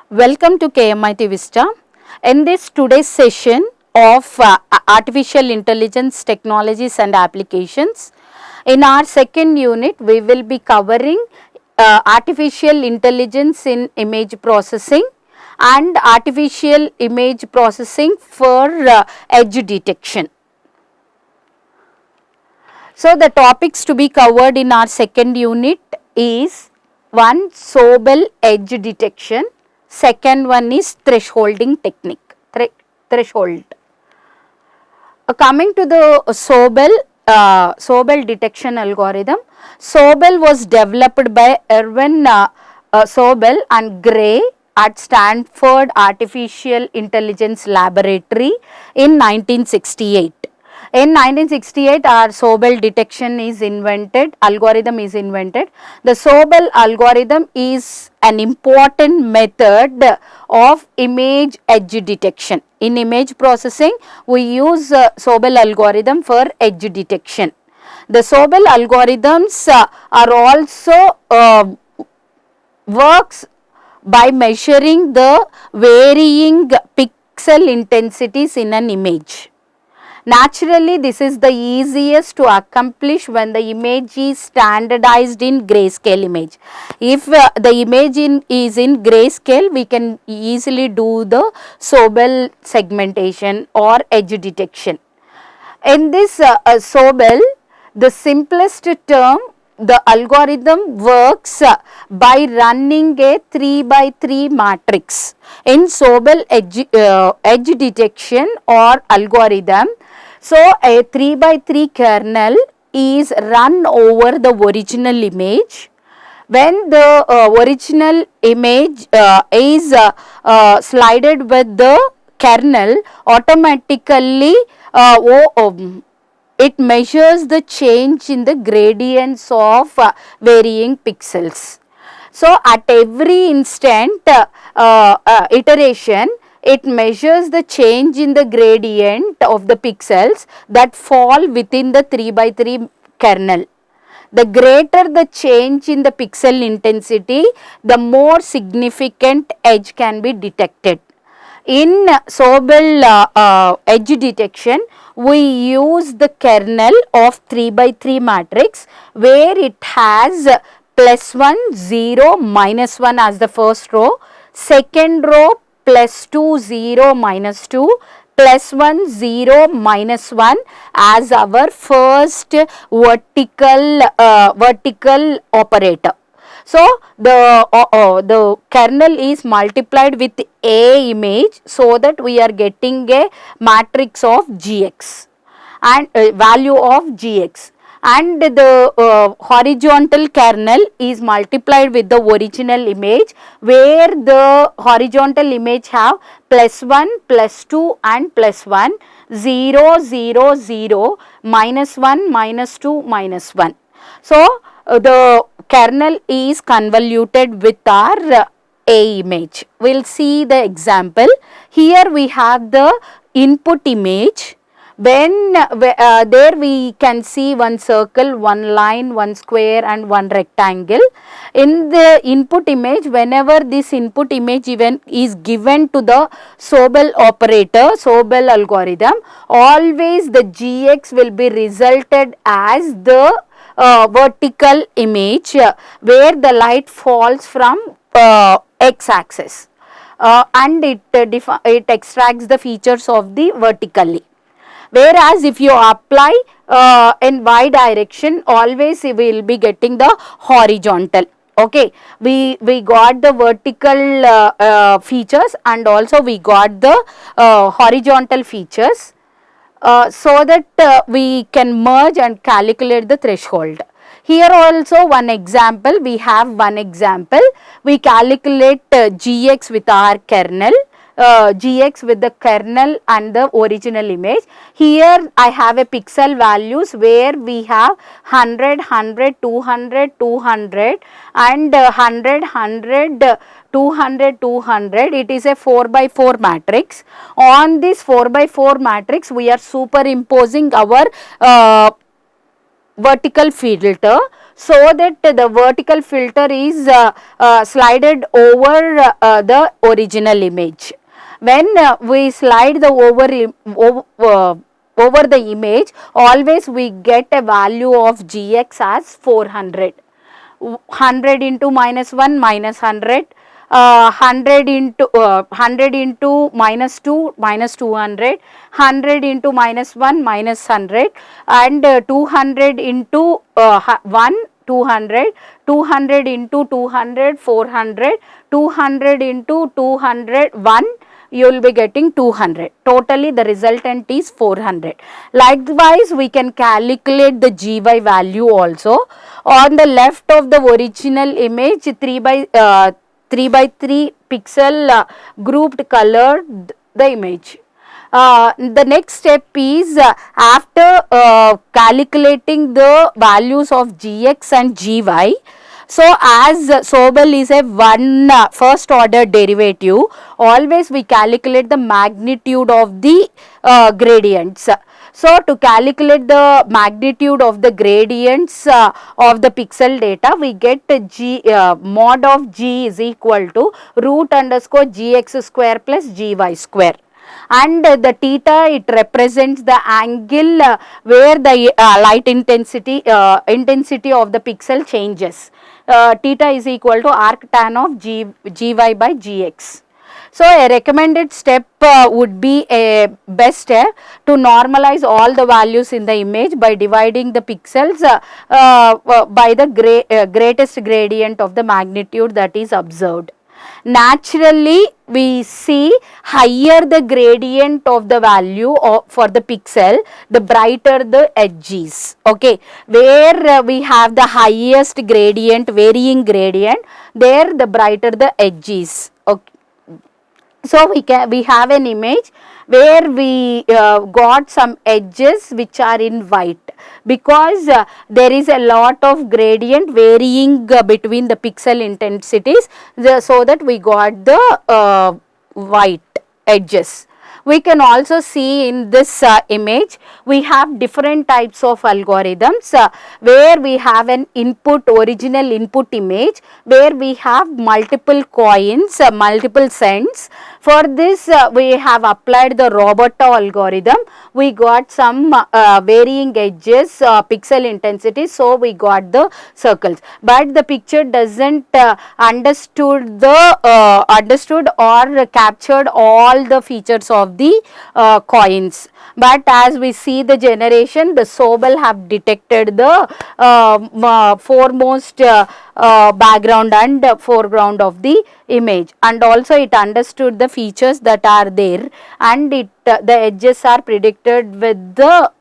Welcome to KMIT Vista. In this today's session of Artificial Intelligence Technologies and Applications, in our second unit we will be covering Artificial Intelligence in Image Processing and Artificial Image Processing for Edge Detection. So, the topics to be covered in our second unit is one, Sobel edge detection. Second one is thresholding technique, threshold. Coming to the Sobel detection algorithm, Sobel was developed by Erwin Sobel and Gray at Stanford Artificial Intelligence Laboratory in 1968. In 1968, our Sobel detection is invented, algorithm is invented. The Sobel algorithm is an important method of image edge detection. In image processing, we use Sobel algorithm for edge detection. The Sobel algorithms are also works by measuring the varying pixel intensities in an image. Naturally, this is the easiest to accomplish when the image is standardized in grayscale image. If the image is in grayscale, we can easily do the Sobel segmentation or edge detection. In this Sobel, the simplest term, the algorithm works by running a 3 by 3 matrix. In Sobel edge detection or algorithm, so a 3 by 3 kernel is run over the original image. When the original image is slided with the kernel, automatically it measures the change in the gradients of varying pixels. So, at every instant iteration, it measures the change in the gradient of the pixels that fall within the 3 by 3 kernel. The greater the change in the pixel intensity, the more significant edge can be detected. In Sobel edge detection, we use the kernel of 3 by 3 matrix where it has plus 1, 0, minus 1 as the first row, second row plus 2, 0, minus 2, plus 1, 0, minus 1 as our first vertical operator. So, the kernel is multiplied with a image so that we are getting a matrix of Gx and value of Gx, and the horizontal kernel is multiplied with the original image where the horizontal image have plus 1, plus 2 and plus 1, 0, 0, 0, minus 1, minus 2, minus 1. So, the kernel is convoluted with our A image. We will see the example. Here we have the input image. When there we can see one circle, one line, one square and one rectangle. In the input image, whenever this input image even is given to the Sobel operator, Sobel algorithm, always the Gx will be resulted as the vertical image where the light falls from x axis and it extracts the features of the vertically. Whereas if you apply in y direction, always we will be getting the horizontal. Okay, we got the vertical features and also we got the horizontal features. So that we can merge and calculate the threshold. Here also one example, we have one example, we calculate Gx with our kernel, Gx with the kernel and the original image. Here I have a pixel values where we have 100, 100, 200, 200 and 100, 100, 200, 200. It is a 4 by 4 matrix. On this 4 by 4 matrix, we are superimposing our vertical filter so that the vertical filter is slided over the original image. When we slide the over the image, always we get a value of Gx as 400. 100 into minus 1 minus 100, 100 into minus 2 minus 200, 100 into minus 1 minus 100, and 200 into 1 200, 200 into 200 400, 200 into 200 1, you will be getting 200. Totally the resultant is 400. Likewise, we can calculate the gy value also. On the left of the original image, 3 by 3 pixel grouped colored the image. The next step is after calculating the values of Gx and Gy. So as Sobel is a one first order derivative, always we calculate the magnitude of the gradients. So to calculate the magnitude of the gradients of the pixel data, we get G mod of G is equal to root underscore Gx square plus Gy square. And the theta, it represents the angle where the light intensity of the pixel changes. Theta is equal to arc tan of Gy by Gx. So a recommended step would be a best step to normalize all the values in the image by dividing the pixels by the greatest gradient of the magnitude that is observed. Naturally, we see higher the gradient of the value for the pixel, the brighter the edge is. Okay, where we have the highest gradient, varying gradient, there the brighter the edge is. Okay. So we have an image where we got some edges which are in white, because there is a lot of gradient varying between the pixel intensities, so that we got the white edges. We can also see in this image, we have different types of algorithms where we have an original input image, where we have multiple coins, multiple cents. For this, we have applied the Roberta algorithm. We got some varying edges, pixel intensity, so we got the circles. But the picture doesn't understood or captured all the features of the coins. But as we see the generation, the Sobel have detected the foremost background and foreground of the image, and also it understood the features that are there, and the edges are predicted with the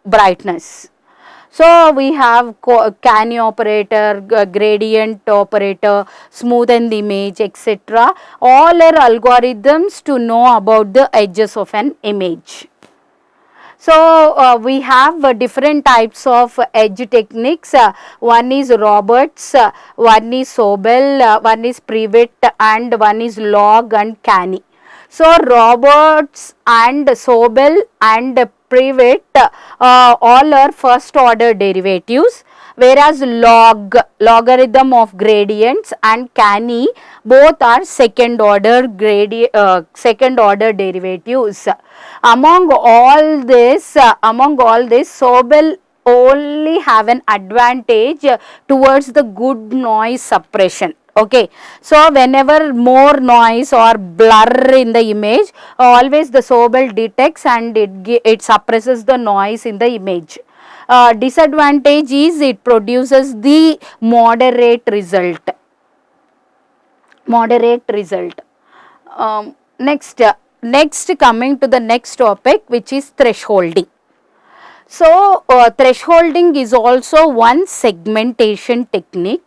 brightness. So we have Canny operator, gradient operator, smoothen the image, etc. All are algorithms to know about the edges of an image. So we have different types of edge techniques. One is Roberts, one is Sobel, one is Privet, and one is Log and Canny. So Roberts and Sobel and Privet all are first order derivatives, whereas logarithm of gradients and Canny both are second order derivatives. Among all this, Sobel only have an advantage towards the good noise suppression. Okay, so whenever more noise or blur in the image, always the Sobel detects and it suppresses the noise in the image. Disadvantage is it produces the moderate result. Next coming to the next topic, which is thresholding. So thresholding is also one segmentation technique.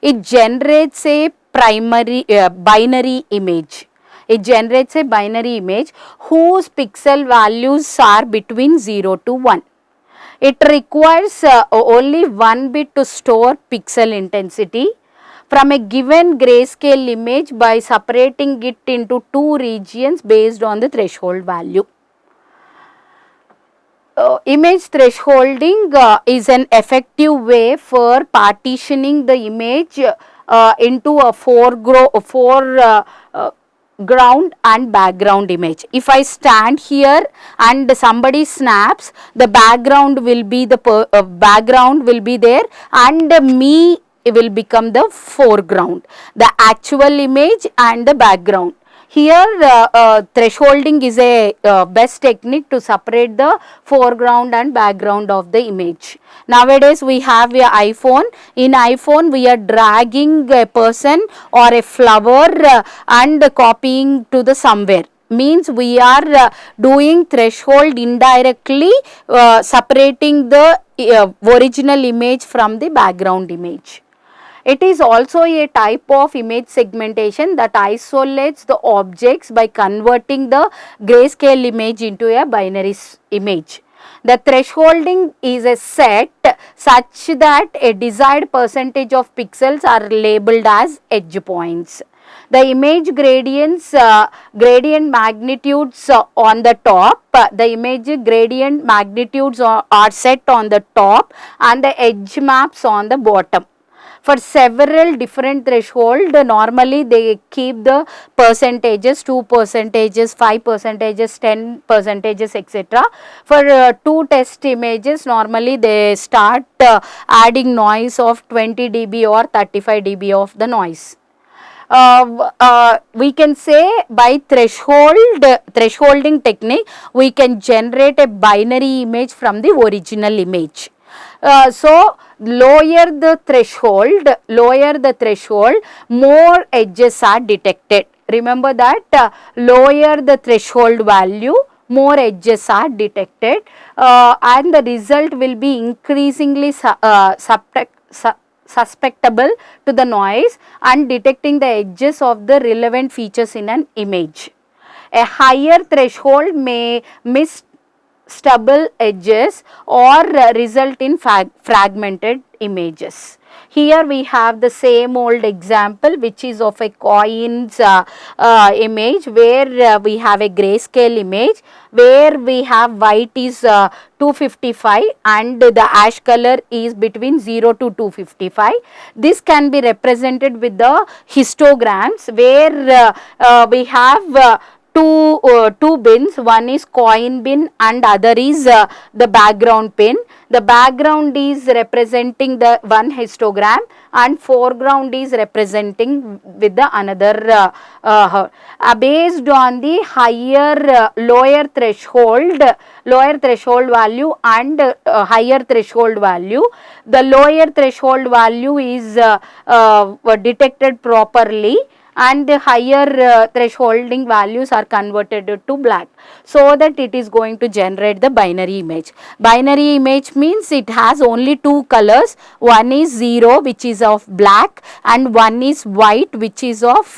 It generates a binary image. It generates a binary image whose pixel values are between 0 to 1. It requires only one bit to store pixel intensity from a given grayscale image by separating it into two regions based on the threshold value. Image thresholding is an effective way for partitioning the image into a ground and background image. If I stand here and somebody snaps, the background will be background will be there, and me will become the foreground, the actual image and the background. Here thresholding is a best technique to separate the foreground and background of the image. Nowadays we have a iPhone. In iPhone we are dragging a person or a flower and copying to the somewhere. Means we are doing threshold indirectly, separating the original image from the background image. It is also a type of image segmentation that isolates the objects by converting the grayscale image into a binary image. The thresholding is a set such that a desired percentage of pixels are labeled as edge points. The image gradient magnitudes on the top, the image gradient magnitudes are set on the top and the edge maps on the bottom. For several different threshold, normally they keep the percentages, 2 percentages, 5 percentages, 10 percentages, etc. For two test images, normally they start adding noise of 20 dB or 35 dB of the noise. We can say by thresholding technique, we can generate a binary image from the original image. So lower the threshold, more edges are detected. Remember that lower the threshold value, more edges are detected, and the result will be increasingly susceptible to the noise and detecting the edges of the relevant features in an image. A higher threshold may miss stubble edges or result in fragmented images. Here we have the same old example, which is of a coin's image, where we have a grayscale image where we have white is 255 and the ash color is between 0 to 255. This can be represented with the histograms where we have two bins, one is coin bin and other is the background pin. The background is representing the one histogram and foreground is representing with the another based on the higher lower threshold value and higher threshold value. The lower threshold value is detected properly and the higher thresholding values are converted to black, so that it is going to generate the binary image. Binary image means it has only two colors, one is 0 which is of black and one is white which is of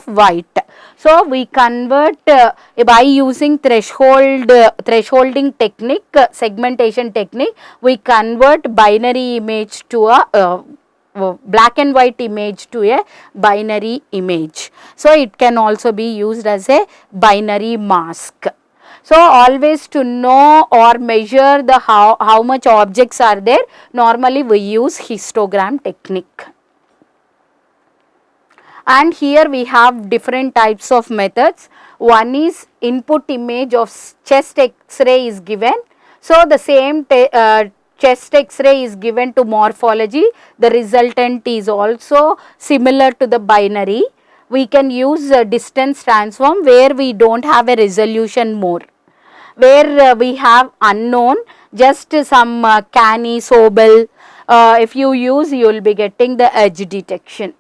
white. So we convert by using thresholding technique, segmentation technique, we convert binary image to a black and white image to a binary image. So it can also be used as a binary mask. So always to know or measure the how much objects are there, normally we use histogram technique. And here we have different types of methods. One is input image of chest X-ray is given. So the same chest X-ray is given to morphology. The resultant is also similar to the binary. We can use a distance transform where we don't have a resolution more. Where we have unknown, just some canny, sobel, if you use, you will be getting the edge detection.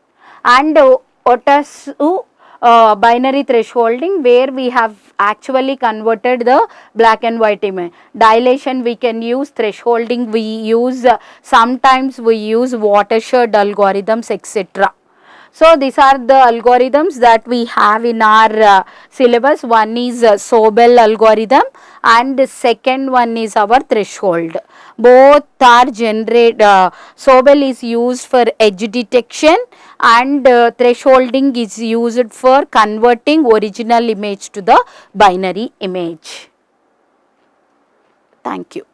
And Otasu binary thresholding, where we have actually converted the black and white image. Dilation we can use, thresholding we use, sometimes we use watershed algorithms, etc. So these are the algorithms that we have in our syllabus. One is Sobel algorithm and the second one is our threshold. Both are Sobel is used for edge detection and thresholding is used for converting original image to the binary image. Thank you.